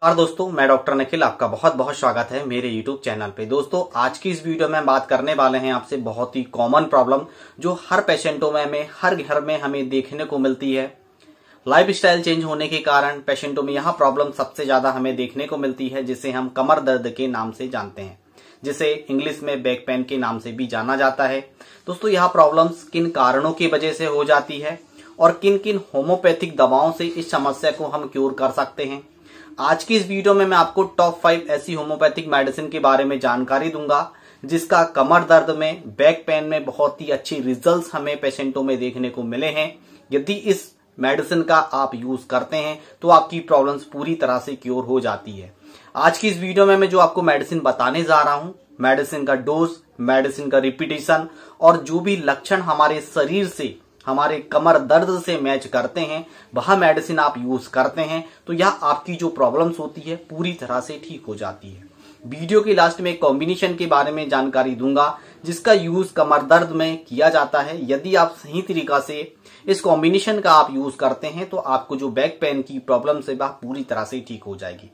और दोस्तों, मैं डॉक्टर निखिल, आपका बहुत बहुत स्वागत है मेरे YouTube चैनल पे। दोस्तों, आज की इस वीडियो में बात करने वाले हैं आपसे बहुत ही कॉमन प्रॉब्लम जो हर पेशेंटों में हर घर में हमें देखने को मिलती है। लाइफस्टाइल चेंज होने के कारण पेशेंटों में यह प्रॉब्लम सबसे ज्यादा हमें देखने को मिलती है, जिसे हम कमर दर्द के नाम से जानते हैं, जिसे इंग्लिश में बैक पेन के नाम से भी जाना जाता है। दोस्तों, यह प्रॉब्लम्स किन कारणों की वजह से हो जाती है और किन किन होम्योपैथिक दवाओं से इस समस्या को हम क्योर कर सकते हैं। आज की इस वीडियो में मैं आपको टॉप 5 ऐसी होम्योपैथिक मेडिसिन के बारे में जानकारी दूंगा जिसका कमर दर्द में, बैक पेन में बहुत ही अच्छी रिजल्ट्स हमें पेशेंटों में देखने को मिले हैं। यदि इस मेडिसिन का आप यूज करते हैं तो आपकी प्रॉब्लम्स पूरी तरह से क्योर हो जाती है। आज की इस वीडियो में मैं जो आपको मेडिसिन बताने जा रहा हूं, मेडिसिन का डोज, मेडिसिन का रिपीटेशन और जो भी लक्षण हमारे शरीर से, हमारे कमर दर्द से मैच करते हैं, वह मेडिसिन आप यूज करते हैं तो यह आपकी जो प्रॉब्लम्स होती है पूरी तरह से ठीक हो जाती है। वीडियो के लास्ट में एक कॉम्बिनेशन के बारे में जानकारी दूंगा जिसका यूज कमर दर्द में किया जाता है। यदि आप सही तरीका से इस कॉम्बिनेशन का आप यूज करते हैं तो आपको जो बैक पेन की प्रॉब्लम है वह पूरी तरह से ठीक हो जाएगी।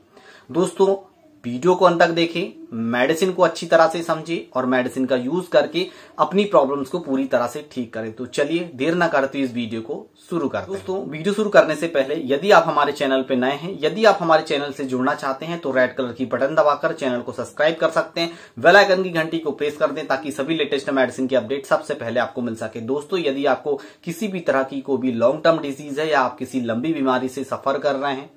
दोस्तों, वीडियो को अंत तक देखें, मेडिसिन को अच्छी तरह से समझें और मेडिसिन का यूज करके अपनी प्रॉब्लम्स को पूरी तरह से ठीक करें। तो चलिए देर न करते इस वीडियो को शुरू करते हैं। दोस्तों, वीडियो शुरू करने से पहले यदि आप हमारे चैनल पे नए हैं, यदि आप हमारे चैनल से जुड़ना चाहते हैं तो रेड कलर की बटन दबाकर चैनल को सब्सक्राइब कर सकते हैं। बेल आइकन की घंटी को प्रेस कर दें ताकि सभी लेटेस्ट मेडिसिन की अपडेट सबसे पहले आपको मिल सके। दोस्तों, यदि आपको किसी भी तरह की कोई भी लॉन्ग टर्म डिजीज है या आप किसी लंबी बीमारी से सफर कर रहे हैं,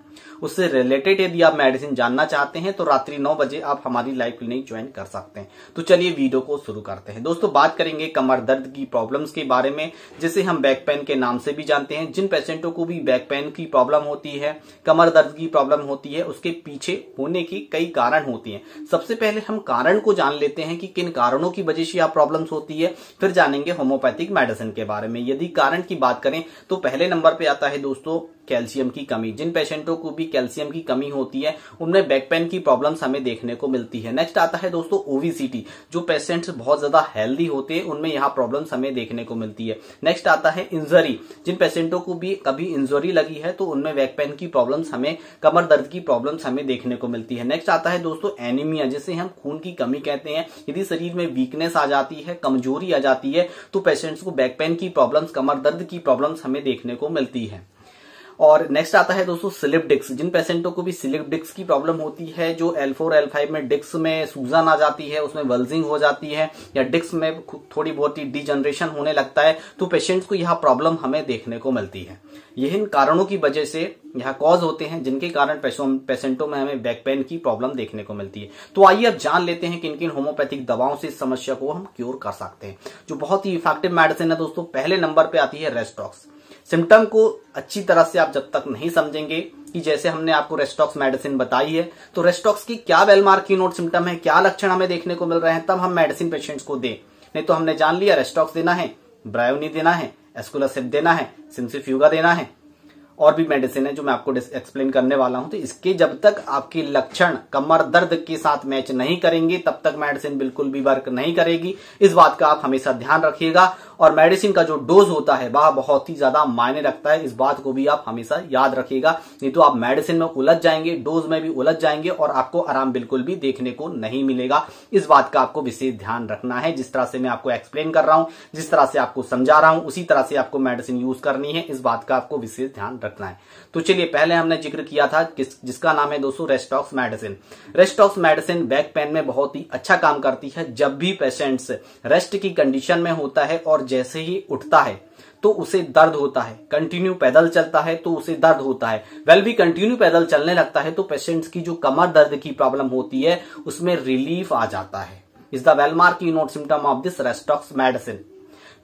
उससे रिलेटेड यदि आप मेडिसिन जानना चाहते हैं तो रात्रि 9 बजे आप हमारी लाइव क्लिनिक ज्वाइन कर सकते हैं। तो चलिए वीडियो को शुरू करते हैं। दोस्तों, बात करेंगे कमर दर्द की प्रॉब्लम्स के बारे में जिसे हम बैक पेन के नाम से भी जानते हैं। जिन पेशेंटों को भी बैक पेन की प्रॉब्लम होती है, कमर दर्द की प्रॉब्लम होती है, उसके पीछे होने की कई कारण होती हैं। सबसे पहले हम कारण को जान लेते हैं कि किन कारणों की वजह से यह प्रॉब्लम्स होती है, फिर जानेंगे होम्योपैथिक मेडिसिन के बारे में। यदि कारण की बात करें तो पहले नंबर पे आता है दोस्तों कैल्शियम की कमी। जिन पेशेंटों को भी कैल्शियम की कमी होती है उनमें बैक पेन की प्रॉब्लम्स हमें देखने को मिलती है। नेक्स्ट आता है दोस्तों ओबेसिटी। जो पेशेंट्स बहुत ज्यादा हेल्दी होते हैं उनमें यहाँ प्रॉब्लम्स हमें देखने को मिलती है। नेक्स्ट आता है इंजरी। जिन पेशेंटों को भी कभी इंजरी लगी है तो उनमें बैक पेन की प्रॉब्लम्स हमें, कमर दर्द की प्रॉब्लम्स हमें देखने को मिलती है। नेक्स्ट आता है दोस्तों एनीमिया, जिसे हम खून की कमी कहते हैं। यदि शरीर में वीकनेस आ जाती है, कमजोरी आ जाती है तो पेशेंट्स को बैक पेन की प्रॉब्लम्स, कमर दर्द की प्रॉब्लम्स हमें देखने को मिलती है। और नेक्स्ट आता है दोस्तों स्लिप डिस्क। जिन पेशेंटों को भी स्लिप डिस्क की प्रॉब्लम होती है, जो L4 L5 में डिस्क में सूजन आ जाती है, उसमें बल्जिंग हो जाती है या डिस्क में थोड़ी बहुत ही डिजनरेशन होने लगता है, तो पेशेंट्स को यह प्रॉब्लम हमें देखने को मिलती है। यही कारणों की वजह से यह कॉज होते हैं जिनके कारण पेशेंटों में हमें बैक पेन की प्रॉब्लम देखने को मिलती है। तो आइए अब जान लेते हैं किन किन होम्योपैथिक दवाओं से इस समस्या को हम क्योर कर सकते हैं, जो बहुत ही इफेक्टिव मेडिसिन है। दोस्तों, पहले नंबर पे आती है रेस्टॉक्स। सिम्टम को अच्छी तरह से आप जब तक नहीं समझेंगे कि जैसे हमने आपको रेस्टॉक्स मेडिसिन बताई है तो रेस्टॉक्स की क्या वेलमार्क की नोट सिम्टम है, क्या लक्षण हमें देखने को मिल रहे हैं, तब हम मेडिसिन पेशेंट्स को दें। नहीं तो हमने जान लिया रेस्टॉक्स देना है, ब्रायोनी देना है, एस्कुलासिब देना है, सिम्सिफ्यूगा देना है, और भी मेडिसिन है जो मैं आपको एक्सप्लेन करने वाला हूं। तो इसके जब तक आपके लक्षण कमर दर्द के साथ मैच नहीं करेंगे तब तक मेडिसिन बिल्कुल भी वर्क नहीं करेगी। इस बात का आप हमेशा ध्यान रखिएगा। और मेडिसिन का जो डोज होता है वह बहुत ही ज्यादा मायने रखता है, इस बात को भी आप हमेशा याद रखिएगा। नहीं तो आप मेडिसिन में उलझ जाएंगे, डोज में भी उलझ जाएंगे और आपको आराम बिल्कुल भी देखने को नहीं मिलेगा। इस बात का आपको विशेष ध्यान रखना है। जिस तरह से मैं आपको एक्सप्लेन कर रहा हूं, जिस तरह से आपको समझा रहा हूं, उसी तरह से आपको मेडिसिन यूज करनी है। इस बात का आपको विशेष ध्यान रखना है। तो चलिए, पहले हमने जिक्र किया था जिसका नाम है दोस्तों रेस्टॉक्स मेडिसिन। रेस्टॉक्स मेडिसिन बैक पेन में बहुत ही अच्छा काम करती है। जब भी पेशेंट्स रेस्ट की कंडीशन में होता है और जैसे ही उठता है तो उसे दर्द होता है, कंटिन्यू पैदल चलता है तो उसे दर्द होता है, वेल भी कंटिन्यू पैदल चलने लगता है तो पेशेंट्स की जो कमर दर्द की प्रॉब्लम होती है उसमें रिलीफ आ जाता है। Is the well mark keynote symptom of this Rhus tox medicine.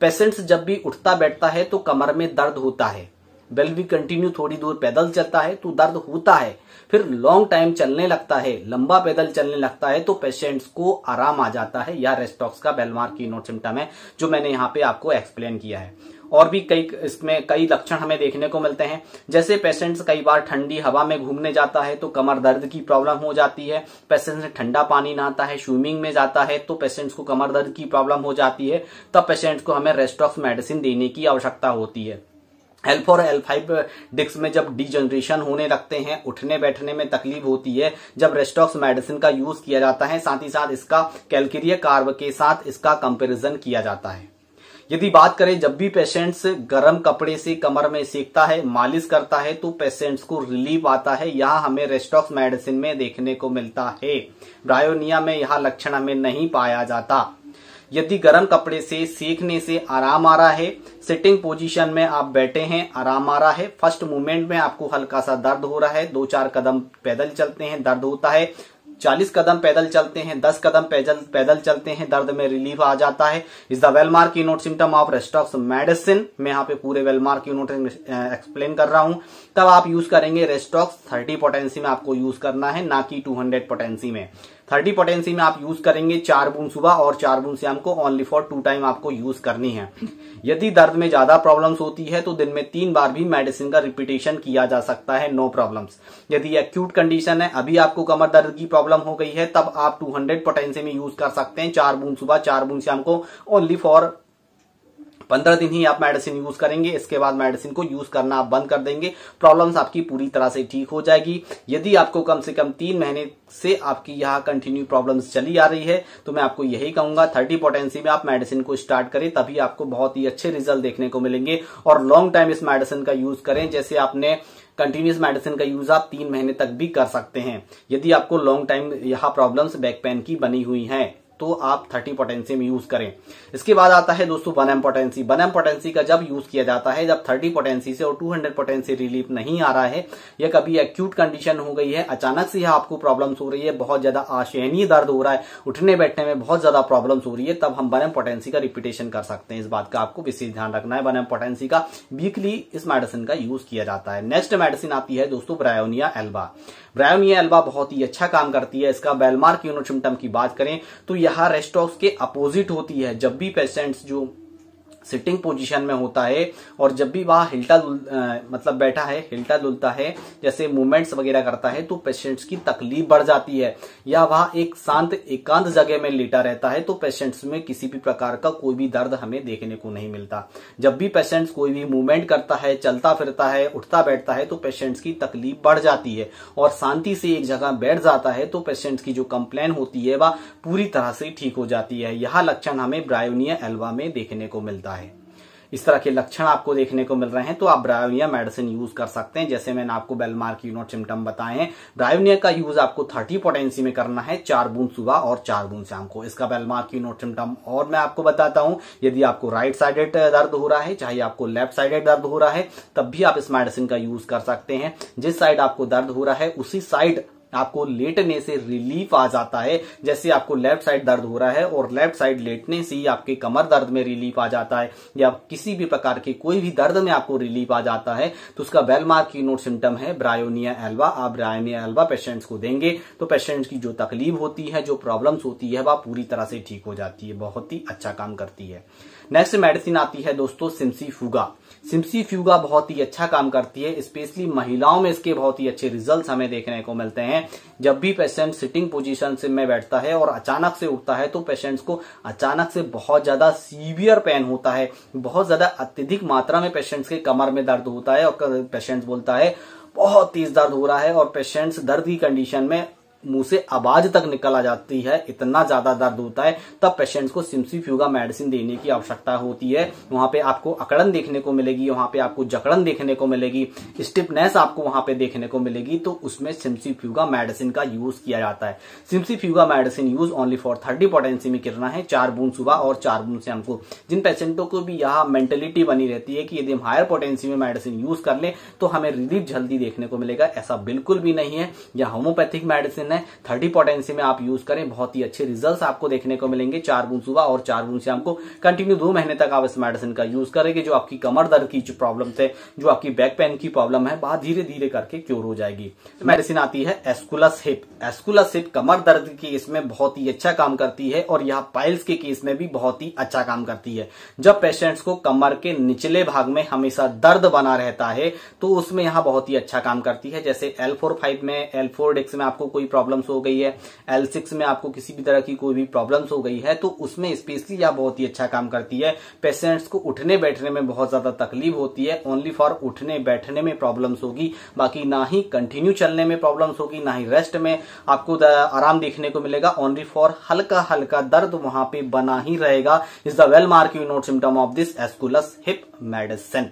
Patients जब भी उठता बैठता है तो कमर में दर्द होता है, वेल भी कंटिन्यू थोड़ी दूर पैदल चलता है तो दर्द होता है, फिर लॉन्ग टाइम चलने लगता है, लंबा पैदल चलने लगता है तो पेशेंट्स को आराम आ जाता है। यह रेस्टॉक्स का वेलमार्क की नोट सिम्टम है जो मैंने यहाँ पे आपको एक्सप्लेन किया है। और भी इसमें कई लक्षण हमें देखने को मिलते हैं। जैसे पेशेंट्स कई बार ठंडी हवा में घूमने जाता है तो कमर दर्द की प्रॉब्लम हो जाती है। पेशेंट्स ठंडा पानी नहाता है, स्विमिंग में जाता है तो पेशेंट्स को कमर दर्द की प्रॉब्लम हो जाती है। तब पेशेंट्स को हमें रेस्टॉक्स मेडिसिन देने की आवश्यकता होती है। L4 L5 डिस्क में जब डीजनरेशन होने लगते हैं, उठने बैठने में तकलीफ होती है, जब रेस्टॉक्स मेडिसिन का यूज किया जाता है, साथ ही साथ इसका कैलकेरिया कार्ब के साथ इसका कंपैरिजन किया जाता है। यदि बात करें जब भी पेशेंट्स गर्म कपड़े से कमर में सेकता है, मालिश करता है तो पेशेंट्स को रिलीफ आता है। यह हमें रेस्टॉक्स मेडिसिन में देखने को मिलता है। ब्रायोनिया में यह लक्षण हमें नहीं पाया जाता। यदि गर्म कपड़े से सेकने से आराम आ रहा है, सिटिंग पोजीशन में आप बैठे हैं, आराम आ रहा है, फर्स्ट मूवमेंट में आपको हल्का सा दर्द हो रहा है, 2-4 कदम पैदल चलते हैं दर्द होता है, 40 कदम पैदल चलते हैं, 10 कदम पैदल चलते हैं, दर्द में रिलीफ आ जाता है। Is the well mark keynote symptom of Rhus tox medicine. मैं यहाँ पे पूरे वेल मार्क कीनोट एक्सप्लेन कर रहा हूं। तब आप यूज करेंगे रेस्टॉक्स 30 पोटेंसी में आपको यूज करना है, ना कि 200 पोटेंसी में। 30 पोटेंसी में आप यूज करेंगे 4 बूंद सुबह और 4 बूंद शाम को, ओनली फॉर 2 टाइम आपको यूज करनी है। यदि दर्द में ज्यादा प्रॉब्लम्स होती है तो दिन में 3 बार भी मेडिसिन का रिपीटेशन किया जा सकता है, नो प्रॉब्लम्स। यदि एक्यूट कंडीशन है, अभी आपको कमर दर्द की प्रॉब्लम हो गई है, तब आप 200 पोटेंसी में यूज कर सकते हैं, 4 बूंद सुबह 4 बूंद शाम को, ओनली फॉर 15 दिन ही आप मेडिसिन यूज करेंगे। इसके बाद मेडिसिन को यूज करना आप बंद कर देंगे, प्रॉब्लम्स आपकी पूरी तरह से ठीक हो जाएगी। यदि आपको कम से कम 3 महीने से आपकी यहाँ कंटिन्यू प्रॉब्लम्स चली आ रही है तो मैं आपको यही कहूंगा 30 पोटेंसी में आप मेडिसिन को स्टार्ट करें, तभी आपको बहुत ही अच्छे रिजल्ट देखने को मिलेंगे। और लॉन्ग टाइम इस मेडिसिन का यूज करें, जैसे आपने कंटिन्यूस मेडिसिन का यूज आप 3 महीने तक भी कर सकते हैं। यदि आपको लॉन्ग टाइम यहाँ प्रॉब्लम्स बैक पेन की बनी हुई है तो आप 30 पोटेंसी में यूज करें। इसके बाद आता है दोस्तों 1M पोटेंसी। 1M पोटेंसी का जब यूज किया जाता है, जब 30 पोटेंसी से और 200 पोटेंसी रिलीफ नहीं आ रहा है, या कभी एक्यूट कंडीशन हो गई है, अचानक से आपको प्रॉब्लम्स हो रही है, बहुत ज्यादा असहनीय दर्द हो रहा है, उठने बैठने में बहुत ज्यादा प्रॉब्लम्स हो रही है, तब हम 1M पोटेंसी का रिपीटेशन कर सकते हैं। इस बात का आपको विशेष ध्यान रखना है। 1M पोटेंसी का वीकली इस मेडिसिन का यूज किया जाता है। नेक्स्ट मेडिसिन आती है दोस्तों ब्रायोनिया एल्बा। ब्रायोनिया एल्बा बहुत ही अच्छा काम करती है। इसका बेलमार्क कीनोट सिम्टम की बात करें तो यह रेस्टॉक्स के अपोजिट होती है। जब भी पेशेंट्स जो सिटिंग पोजीशन में होता है और जब भी वह मतलब बैठा है, हिलता डुलता है, जैसे मूवमेंट्स वगैरह करता है, तो पेशेंट्स की तकलीफ बढ़ जाती है। या वह एक शांत एकांत जगह में लेटा रहता है तो पेशेंट्स में किसी भी प्रकार का कोई भी दर्द हमें देखने को नहीं मिलता। जब भी पेशेंट्स कोई भी मूवमेंट करता है, चलता फिरता है, उठता बैठता है, तो पेशेंट्स की तकलीफ बढ़ जाती है। और शांति से एक जगह बैठ जाता है तो पेशेंट्स की जो कंप्लेन होती है वह पूरी तरह से ठीक हो जाती है। यह लक्षण हमें ब्रायोनिया एल्बा में देखने को मिलता है। इस तरह के लक्षण आपको देखने को मिल रहे हैं तो आप ब्रायोनिया मेडिसिन यूज कर सकते हैं। जैसे मैंने आपको बेलमार्क कीनोट सिम्टम बताए हैं, ब्रायोनिया का यूज आपको 30 पोटेंसी में करना है, 4 बूंद सुबह और 4 बूंद शाम को। इसका बेलमार्क कीनोट सिम्टम और मैं आपको बताता हूं, यदि आपको राइट साइडेड दर्द हो रहा है, चाहे आपको लेफ्ट साइडेड दर्द हो रहा है, तब भी आप इस मेडिसिन का यूज कर सकते हैं। जिस साइड आपको दर्द हो रहा है उसी साइड आपको लेटने से रिलीफ आ जाता है। जैसे आपको लेफ्ट साइड दर्द हो रहा है और लेफ्ट साइड लेटने से ही आपके कमर दर्द में रिलीफ आ जाता है, या किसी भी प्रकार के कोई भी दर्द में आपको रिलीफ आ जाता है, तो उसका बेलमार्क कीनोट सिम्टम है ब्रायोनिया एल्बा। आप ब्रायोनिया एल्बा पेशेंट्स को देंगे तो पेशेंट्स की जो तकलीफ होती है, जो प्रॉब्लम्स होती है, वह पूरी तरह से ठीक हो जाती है। बहुत ही अच्छा काम करती है। नेक्स्ट मेडिसिन आती है दोस्तों सिम्सीफ्यूगा। सिम्सीफ्यूगा बहुत ही अच्छा काम करती है, स्पेशली महिलाओं में इसके बहुत ही अच्छे रिजल्ट्स हमें देखने को मिलते हैं। जब भी पेशेंट सिटिंग पोजीशन से में बैठता है और अचानक से उठता है तो पेशेंट्स को अचानक से बहुत ज्यादा सीवियर पेन होता है, बहुत ज्यादा अत्यधिक मात्रा में पेशेंट्स के कमर में दर्द होता है और पेशेंट्स बोलता है बहुत तेज दर्द हो रहा है, और पेशेंट्स दर्द की कंडीशन में मुंह से आवाज तक निकल आ जाती है, इतना ज्यादा दर्द होता है, तब पेशेंट्स को सिम्सीफ्यूगा मेडिसिन देने की आवश्यकता होती है। वहां पे आपको अकड़न देखने को मिलेगी, वहां पे आपको जकड़न देखने को मिलेगी, स्टिफनेस आपको वहां पे देखने को मिलेगी, तो उसमें सिम्सीफ्यूगा मेडिसिन का यूज किया जाता है। Cimicifuga medicine use only for 30 potency में करना है, 4 बूंद सुबह और 4 बूंद शाम को। जिन पेशेंटों को भी यह मेंटेलिटी बनी रहती है कि यदि हम हायर पोटेंसी में मेडिसिन यूज कर ले तो हमें रिलीफ जल्दी देखने को मिलेगा, ऐसा बिल्कुल भी नहीं है। यह होम्योपैथिक मेडिसिन है, 30 पोटेंसी में आप यूज करें, बहुत ही अच्छे रिजल्ट्स आपको देखने को मिलेंगे। 4 बूंद सुबह और 4 बूंद शाम को कंटिन्यू 2 महीने तक आप इस मेडिसिन का यूज करेंगे। जो आपकी कमर दर्द की जो प्रॉब्लम है, जो आपकी बैक पेन की प्रॉब्लम है, वह धीरे धीरे करके क्योर हो जाएगी। मेडिसिन आती है एस्कुलस हिप। एस्कुलस हिप कमर दर्द के केस में बहुत ही अच्छा काम करती है और यह पाइल्स के केस में भी बहुत ही अच्छा काम करती है। जब पेशेंट्स को कमर के निचले भाग में हमेशा दर्द बना रहता है तो उसमें यह बहुत ही अच्छा काम करती है। जैसे L4-5 में, L4 डिस्क में आपको कोई प्रॉब्लम प्रॉब्लम्स हो गई है, L6 में आपको किसी भी तरह की कोई भी प्रॉब्लम्स हो गई है, तो उसमें स्पेशली यह बहुत ही अच्छा काम करती है। पेशेंट्स को उठने बैठने में बहुत ज्यादा तकलीफ होती है, ओनली फॉर उठने बैठने में प्रॉब्लम्स होगी, बाकी ना ही कंटिन्यू चलने में प्रॉब्लम्स होगी, ना ही रेस्ट में आपको आराम देखने को मिलेगा। ओनली फॉर हल्का हल्का दर्द वहां पे बना ही रहेगा। Is the well mark you note symptom of this Aesculus hip medicine.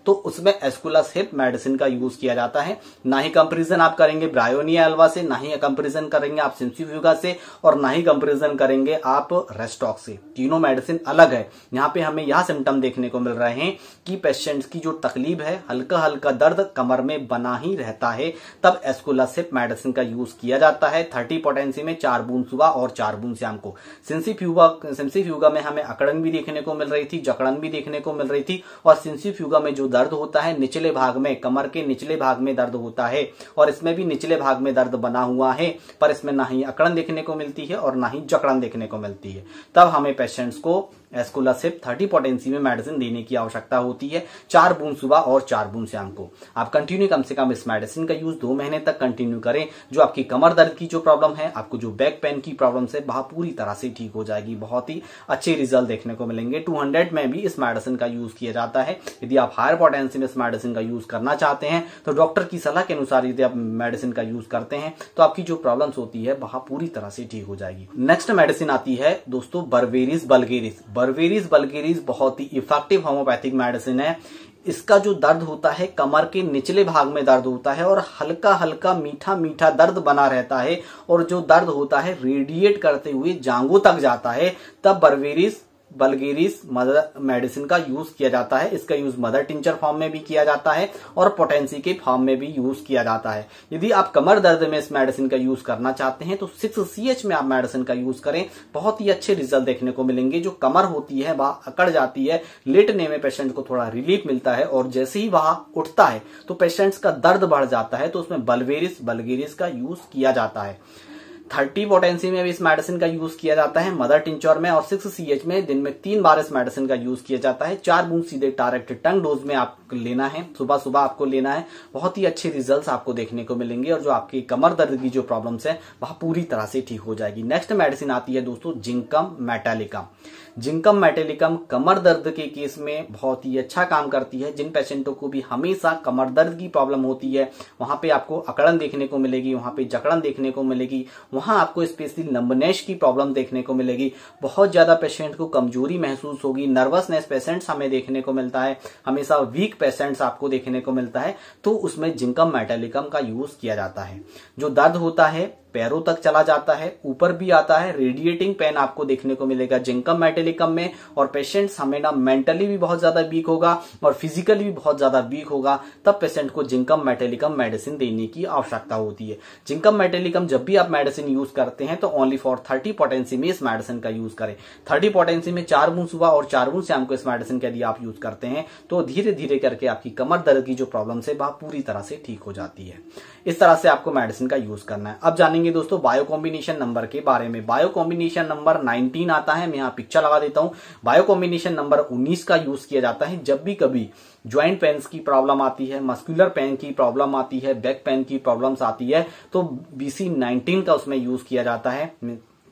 तो उसमें एस्कुलस हिप मेडिसिन का यूज किया जाता है। ना ही कंपेरिजन आप करेंगे ब्रायोनिया एल्वा से, ना ही कंपेरिजन करेंगे आप सेंट्रीफ्यूगा से, और ना ही कंपेरिजन करेंगे आप रेस्टॉक से। तीनों मेडिसिन अलग है। यहाँ पे हमें यह सिम्टम देखने को मिल रहे हैं कि पेशेंट्स की जो तकलीफ है, हल्का हल्का दर्द कमर में बना ही रहता है, तब एस्कुलस हिप मेडिसिन का यूज किया जाता है। 30 पोटेंसी में 4 बूंद सुबह और 4 बूंद शाम को। सेंट्रीफ्यूगा में हमें अकड़न भी देखने को मिल रही थी, जकड़न भी देखने को मिल रही थी, और सेंट्रीफ्यूगा में जो दर्द होता है निचले भाग में, कमर के निचले भाग में दर्द होता है, और इसमें भी निचले भाग में दर्द बना हुआ है, पर इसमें ना ही अकड़न देखने को मिलती है और ना ही जकड़न देखने को मिलती है। तब हमें पेशेंट्स को एस्कुलस हिप 30 पोटेंसी में मेडिसिन देने की आवश्यकता होती है, 4 बूंद सुबह और 4 बूंद शाम को। आप कंटिन्यू कम से कम इस मेडिसिन का यूज 2 महीने तक कंटिन्यू करें। जो आपकी कमर दर्द की जो प्रॉब्लम है, आपको जो बैक पेन की प्रॉब्लम है, वह पूरी तरह से ठीक हो जाएगी। बहुत ही अच्छे रिजल्ट देखने को मिलेंगे। 200 में भी इस मेडिसिन का यूज किया जाता है। यदि आप हायर पोटेंसी में इस मेडिसिन का यूज करना चाहते हैं, तो डॉक्टर की सलाह के अनुसार यदि आप मेडिसिन का यूज करते हैं, तो आपकी जो प्रॉब्लम्स होती है वह पूरी तरह से ठीक हो जाएगी। नेक्स्ट मेडिसिन आती है दोस्तों बर्वेरिस बल्गेरिस। बर्वेरिस बल्गेरिस बहुत ही इफेक्टिव होम्योपैथिक मेडिसिन है। इसका जो दर्द होता है, कमर के निचले भाग में दर्द होता है, और हल्का हल्का मीठा मीठा दर्द बना रहता है, और जो दर्द होता है रेडिएट करते हुए जांघों तक जाता है, तब बर्वेरिस बल्गेरिस मदर मेडिसिन का यूज किया जाता है। इसका यूज मदर टिंचर फॉर्म में भी किया जाता है और पोटेंसी के फॉर्म में भी यूज किया जाता है। यदि आप कमर दर्द में इस मेडिसिन का यूज करना चाहते हैं, तो 6CH में आप मेडिसिन का यूज करें। बहुत ही अच्छे रिजल्ट देखने को मिलेंगे। जो कमर होती है वह अकड़ जाती है, लेटने में पेशेंट को थोड़ा रिलीफ मिलता है, और जैसे ही वह उठता है तो पेशेंट्स का दर्द बढ़ जाता है, तो उसमें बल्गेरिस का यूज किया जाता है। 30 पोटेंसी में भी इस मेडिसिन का यूज किया जाता है मदर टिंचर में, और 6CH में दिन में 3 बार इस मेडिसिन का यूज किया जाता है। 4 बूंद सीधे डायरेक्ट टंग डोज में आपको लेना है, सुबह सुबह आपको लेना है। बहुत ही अच्छे रिजल्ट्स आपको देखने को मिलेंगे, और जो आपकी कमर दर्द की जो प्रॉब्लम्स है वह पूरी तरह से ठीक हो जाएगी। नेक्स्ट मेडिसिन आती है दोस्तों जिंकम मेटालिकम। जिंकम मेटालिकम कमर दर्द के केस में बहुत ही अच्छा काम करती है। जिन पेशेंटों को भी हमेशा कमर दर्द की प्रॉब्लम होती है, वहां पे आपको अकड़न देखने को मिलेगी, वहां पे जकड़न देखने को मिलेगी, वहां आपको स्पेशली नंबनेस की प्रॉब्लम देखने को मिलेगी। बहुत ज्यादा पेशेंट को कमजोरी महसूस होगी, नर्वसनेस पेशेंट्स हमें देखने को मिलता है, हमेशा वीक पेशेंट्स आपको देखने को मिलता है, तो उसमें जिंकम मेटालिकम का यूज किया जाता है। जो दर्द होता है पैरों तक चला जाता है, ऊपर भी आता है, रेडिएटिंग पेन आपको देखने को मिलेगा जिंकम मेटालिकम में, और पेशेंट्स हमें ना मेंटली भी बहुत ज्यादा वीक होगा और फिजिकली भी बहुत ज्यादा वीक होगा, तब पेशेंट को जिंकम मेटालिकम मेडिसिन देने की आवश्यकता होती है। जिंकम मेटालिकम जब भी आप मेडिसिन यूज करते हैं, तो ओनली फॉर 30 पोटेंसी में इस मेडिसिन का यूज करें। 30 पोटेंसी में 4 बूंद सुबह और 4 बूंद शाम को इस मेडिसिन का यदि आप यूज करते हैं, तो धीरे धीरे करके आपकी कमर दर्द की जो प्रॉब्लम है वह पूरी तरह से ठीक हो जाती है। इस तरह से आपको मेडिसिन का यूज करना है। अब जानेंगे दोस्तों बायो कॉम्बिनेशन नंबर के बारे में। बायो कॉम्बिनेशन नंबर 19 आता है, मैं यहाँ पिक्चर लगा देता हूं। बायो कॉम्बिनेशन नंबर 19 का यूज किया जाता है जब भी कभी ज्वाइंट पेन्स की प्रॉब्लम आती है, मस्कुलर पेन की प्रॉब्लम आती है, बैक पेन की प्रॉब्लम्स आती है, तो BC19 का उसमें यूज किया जाता है।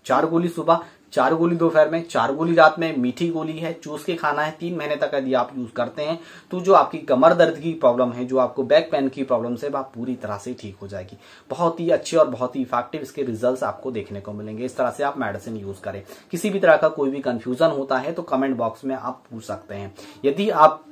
4 गोली सुबह, 4 गोली दोपहर में, 4 गोली रात में, मीठी गोली है, चूस के खाना है। 3 महीने तक यदि आप यूज करते हैं, तो जो आपकी कमर दर्द की प्रॉब्लम है, जो आपको बैक पेन की प्रॉब्लम है, वह पूरी तरह से ठीक हो जाएगी। बहुत ही अच्छे और बहुत ही इफेक्टिव इसके रिजल्ट्स आपको देखने को मिलेंगे। इस तरह से आप मेडिसिन यूज करें। किसी भी तरह का कोई भी कंफ्यूजन होता है तो कमेंट बॉक्स में आप पूछ सकते हैं। यदि आप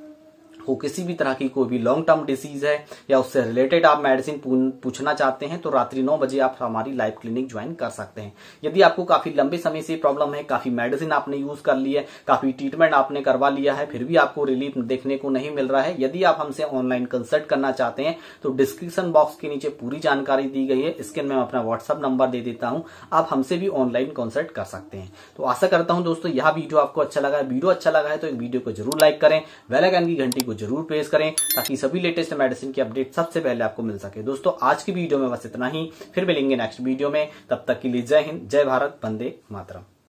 को किसी भी तरह की कोई भी लॉन्ग टर्म डिसीज है या उससे रिलेटेड आप मेडिसिन पूछना चाहते हैं, तो रात्रि 9 बजे आप हमारी लाइव क्लिनिक ज्वाइन कर सकते हैं। यदि आपको काफी लंबे समय से प्रॉब्लम है, काफी मेडिसिन आपने यूज कर ली है, काफी ट्रीटमेंट आपने करवा लिया है, फिर भी आपको रिलीफ देखने को नहीं मिल रहा है, यदि आप हमसे ऑनलाइन कंसल्ट करना चाहते हैं, तो डिस्क्रिप्शन बॉक्स के नीचे पूरी जानकारी दी गई है। स्क्रीन में अपना व्हाट्सएप नंबर दे देता हूं, आप हमसे भी ऑनलाइन कंसल्ट कर सकते हैं। तो आशा करता हूं दोस्तों यह वीडियो आपको अच्छा लगा है। वीडियो अच्छा लगा है तो एक वीडियो को जरूर लाइक करें, बेल आइकन की घंटी को जरूर प्रेस करें, ताकि सभी लेटेस्ट मेडिसिन की अपडेट सबसे पहले आपको मिल सके। दोस्तों आज की वीडियो में बस इतना ही, फिर मिलेंगे नेक्स्ट वीडियो में। तब तक के लिए जय हिंद, जय भारत, वंदे मातरम।